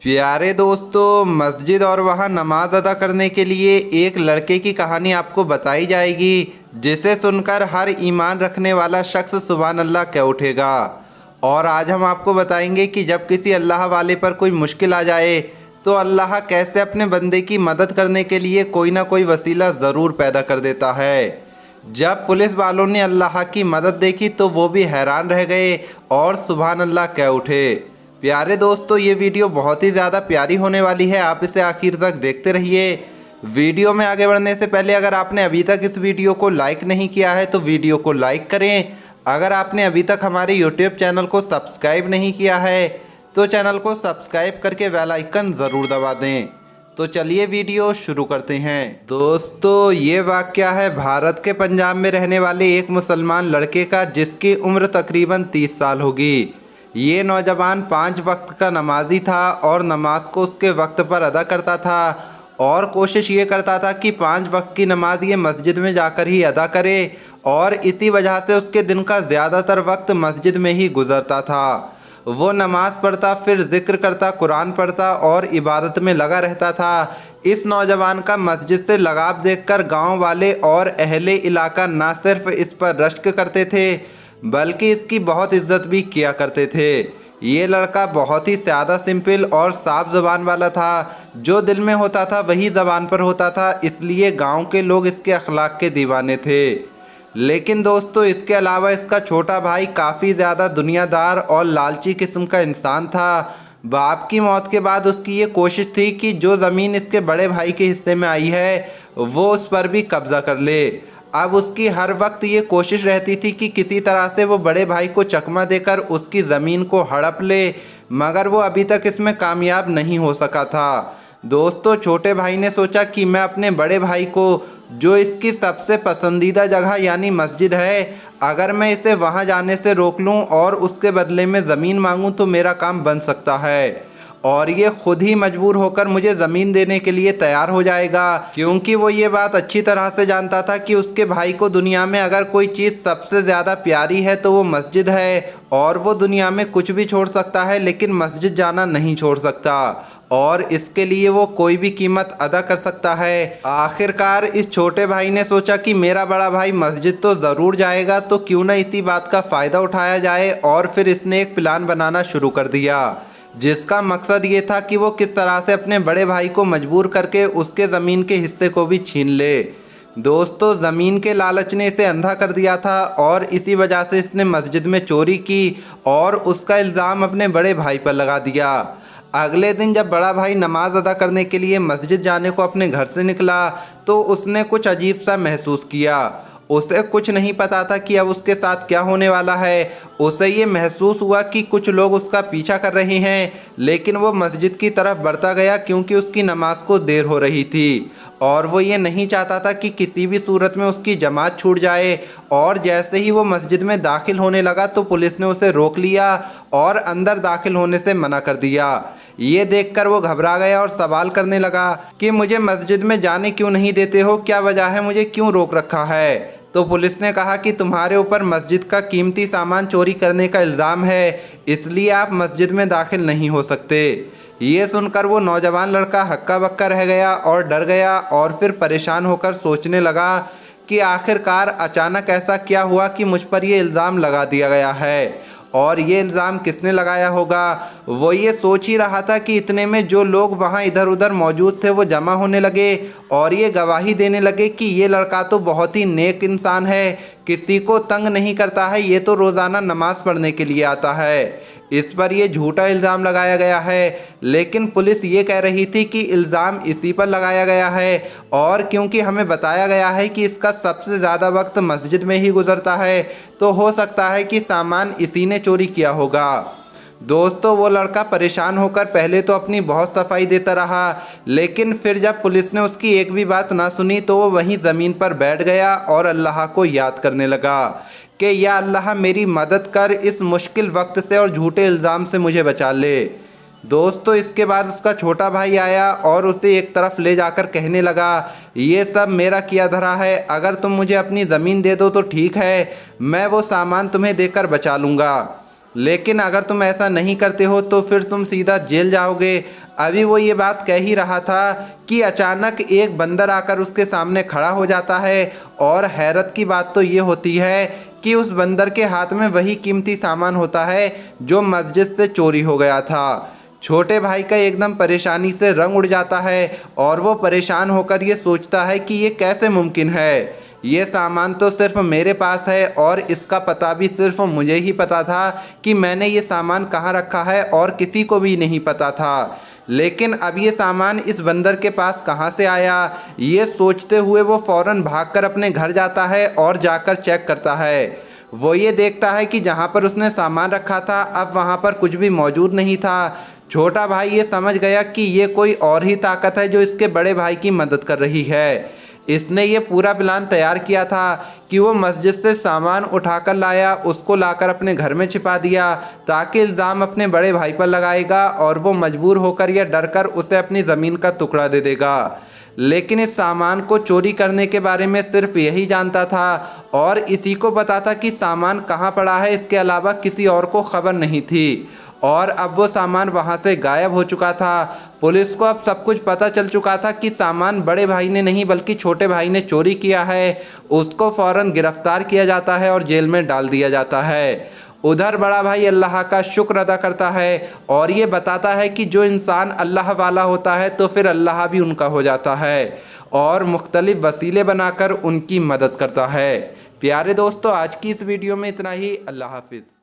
प्यारे दोस्तों, मस्जिद और वहाँ नमाज अदा करने के लिए एक लड़के की कहानी आपको बताई जाएगी, जिसे सुनकर हर ईमान रखने वाला शख्स सुभान अल्लाह कह उठेगा। और आज हम आपको बताएंगे कि जब किसी अल्लाह वाले पर कोई मुश्किल आ जाए तो अल्लाह कैसे अपने बंदे की मदद करने के लिए कोई ना कोई वसीला ज़रूर पैदा कर देता है। जब पुलिस वालों ने अल्लाह की मदद देखी तो वो भी हैरान रह गए और सुभान अल्लाह कह उठे। प्यारे दोस्तों, ये वीडियो बहुत ही ज़्यादा प्यारी होने वाली है, आप इसे आखिर तक देखते रहिए। वीडियो में आगे बढ़ने से पहले अगर आपने अभी तक इस वीडियो को लाइक नहीं किया है तो वीडियो को लाइक करें। अगर आपने अभी तक हमारे यूट्यूब चैनल को सब्सक्राइब नहीं किया है तो चैनल को सब्सक्राइब करके बेल आइकन ज़रूर दबा दें। तो चलिए वीडियो शुरू करते हैं। दोस्तों, ये वाक़या है भारत के पंजाब में रहने वाले एक मुसलमान लड़के का, जिसकी उम्र तकरीबन 30 साल होगी। ये नौजवान 5 वक्त का नमाजी था और नमाज को उसके वक्त पर अदा करता था और कोशिश ये करता था कि 5 वक्त की नमाज ये मस्जिद में जाकर ही अदा करे, और इसी वजह से उसके दिन का ज़्यादातर वक्त मस्जिद में ही गुजरता था। वो नमाज़ पढ़ता, फिर ज़िक्र करता, कुरान पढ़ता और इबादत में लगा रहता था। इस नौजवान का मस्जिद से लगाव देखकर गांव वाले और अहले इलाका ना सिर्फ इस पर रश्क करते थे बल्कि इसकी बहुत इज्जत भी किया करते थे। ये लड़का बहुत ही ज़्यादा सिंपल और साफ ज़बान वाला था, जो दिल में होता था वही ज़बान पर होता था, इसलिए गांव के लोग इसके अखलाक के दीवाने थे। लेकिन दोस्तों, इसके अलावा इसका छोटा भाई काफ़ी ज़्यादा दुनियादार और लालची किस्म का इंसान था। बाप की मौत के बाद उसकी ये कोशिश थी कि जो ज़मीन इसके बड़े भाई के हिस्से में आई है वो उस पर भी कब्ज़ा कर ले। अब उसकी हर वक्त ये कोशिश रहती थी कि किसी तरह से वो बड़े भाई को चकमा देकर उसकी ज़मीन को हड़प ले, मगर वो अभी तक इसमें कामयाब नहीं हो सका था। दोस्तों, छोटे भाई ने सोचा कि मैं अपने बड़े भाई को, जो इसकी सबसे पसंदीदा जगह यानी मस्जिद है, अगर मैं इसे वहाँ जाने से रोक लूँ और उसके बदले में ज़मीन मांगूँ तो मेरा काम बन सकता है, और ये खुद ही मजबूर होकर मुझे ज़मीन देने के लिए तैयार हो जाएगा। क्योंकि वो ये बात अच्छी तरह से जानता था कि उसके भाई को दुनिया में अगर कोई चीज़ सबसे ज़्यादा प्यारी है तो वो मस्जिद है, और वो दुनिया में कुछ भी छोड़ सकता है लेकिन मस्जिद जाना नहीं छोड़ सकता, और इसके लिए वो कोई भी कीमत अदा कर सकता है। आखिरकार इस छोटे भाई ने सोचा कि मेरा बड़ा भाई मस्जिद तो ज़रूर जाएगा, तो क्यों ना इसी बात का फ़ायदा उठाया जाए, और फिर इसने एक प्लान बनाना शुरू कर दिया, जिसका मकसद ये था कि वो किस तरह से अपने बड़े भाई को मजबूर करके उसके ज़मीन के हिस्से को भी छीन ले। दोस्तों, ज़मीन के लालच ने इसे अंधा कर दिया था और इसी वजह से इसने मस्जिद में चोरी की और उसका इल्ज़ाम अपने बड़े भाई पर लगा दिया। अगले दिन जब बड़ा भाई नमाज अदा करने के लिए मस्जिद जाने को अपने घर से निकला तो उसने कुछ अजीब सा महसूस किया। उसे कुछ नहीं पता था कि अब उसके साथ क्या होने वाला है। उसे ये महसूस हुआ कि कुछ लोग उसका पीछा कर रहे हैं, लेकिन वो मस्जिद की तरफ बढ़ता गया क्योंकि उसकी नमाज को देर हो रही थी और वो ये नहीं चाहता था कि किसी भी सूरत में उसकी जमात छूट जाए। और जैसे ही वो मस्जिद में दाखिल होने लगा तो पुलिस ने उसे रोक लिया और अंदर दाखिल होने से मना कर दिया। ये देखकर वो घबरा गया और सवाल करने लगा कि मुझे मस्जिद में जाने क्यों नहीं देते हो, क्या वजह है, मुझे क्यों रोक रखा है। तो पुलिस ने कहा कि तुम्हारे ऊपर मस्जिद का कीमती सामान चोरी करने का इल्ज़ाम है, इसलिए आप मस्जिद में दाखिल नहीं हो सकते। ये सुनकर वो नौजवान लड़का हक्का बक्का रह गया और डर गया, और फिर परेशान होकर सोचने लगा कि आखिरकार अचानक ऐसा क्या हुआ कि मुझ पर ये इल्ज़ाम लगा दिया गया है, और ये इल्ज़ाम किसने लगाया होगा। वो ये सोच ही रहा था कि इतने में जो लोग वहाँ इधर उधर मौजूद थे वो जमा होने लगे और ये गवाही देने लगे कि ये लड़का तो बहुत ही नेक इंसान है, किसी को तंग नहीं करता है, ये तो रोज़ाना नमाज़ पढ़ने के लिए आता है। इस पर ये झूठा इल्ज़ाम लगाया गया है, लेकिन पुलिस ये कह रही थी कि इल्ज़ाम इसी पर लगाया गया है, और क्योंकि हमें बताया गया है कि इसका सबसे ज़्यादा वक्त मस्जिद में ही गुजरता है तो हो सकता है कि सामान इसी ने चोरी किया होगा। दोस्तों, वो लड़का परेशान होकर पहले तो अपनी बहुत सफाई देता रहा, लेकिन फिर जब पुलिस ने उसकी एक भी बात ना सुनी तो वो वहीं ज़मीन पर बैठ गया और अल्लाह को याद करने लगा कि या अल्लाह, मेरी मदद कर, इस मुश्किल वक्त से और झूठे इल्ज़ाम से मुझे बचा ले। दोस्तों, इसके बाद उसका छोटा भाई आया और उसे एक तरफ ले जाकर कहने लगा, ये सब मेरा किया धरा है, अगर तुम मुझे अपनी ज़मीन दे दो तो ठीक है, मैं वो सामान तुम्हें देकर बचा लूँगा, लेकिन अगर तुम ऐसा नहीं करते हो तो फिर तुम सीधा जेल जाओगे। अभी वो ये बात कह ही रहा था कि अचानक एक बंदर आकर उसके सामने खड़ा हो जाता है और हैरत की बात तो ये होती है कि उस बंदर के हाथ में वही कीमती सामान होता है जो मस्जिद से चोरी हो गया था। छोटे भाई का एकदम परेशानी से रंग उड़ जाता है और वो परेशान होकर ये सोचता है कि ये कैसे मुमकिन है। ये सामान तो सिर्फ मेरे पास है और इसका पता भी सिर्फ मुझे ही पता था कि मैंने ये सामान कहाँ रखा है और किसी को भी नहीं पता था। लेकिन अब ये सामान इस बंदर के पास कहाँ से आया, ये सोचते हुए वो फ़ौरन भागकर अपने घर जाता है और जाकर चेक करता है। वो ये देखता है कि जहाँ पर उसने सामान रखा था अब वहाँ पर कुछ भी मौजूद नहीं था। छोटा भाई ये समझ गया कि ये कोई और ही ताकत है जो इसके बड़े भाई की मदद कर रही है। इसने ये पूरा प्लान तैयार किया था कि वो मस्जिद से सामान उठाकर लाया, उसको लाकर अपने घर में छिपा दिया ताकि इल्ज़ाम अपने बड़े भाई पर लगाएगा और वो मजबूर होकर या डर कर उसे अपनी ज़मीन का टुकड़ा दे देगा। लेकिन इस सामान को चोरी करने के बारे में सिर्फ यही जानता था और इसी को पता था कि सामान कहाँ पड़ा है, इसके अलावा किसी और को खबर नहीं थी। और अब वो सामान वहाँ से गायब हो चुका था। पुलिस को अब सब कुछ पता चल चुका था कि सामान बड़े भाई ने नहीं बल्कि छोटे भाई ने चोरी किया है। उसको फ़ौरन गिरफ्तार किया जाता है और जेल में डाल दिया जाता है। उधर बड़ा भाई अल्लाह का शुक्र अदा करता है और ये बताता है कि जो इंसान अल्लाह वाला होता है तो फिर अल्लाह भी उनका हो जाता है और मुख्तलिफ वसीले बनाकर उनकी मदद करता है। प्यारे दोस्तों, आज की इस वीडियो में इतना ही। अल्लाह हाफिज़।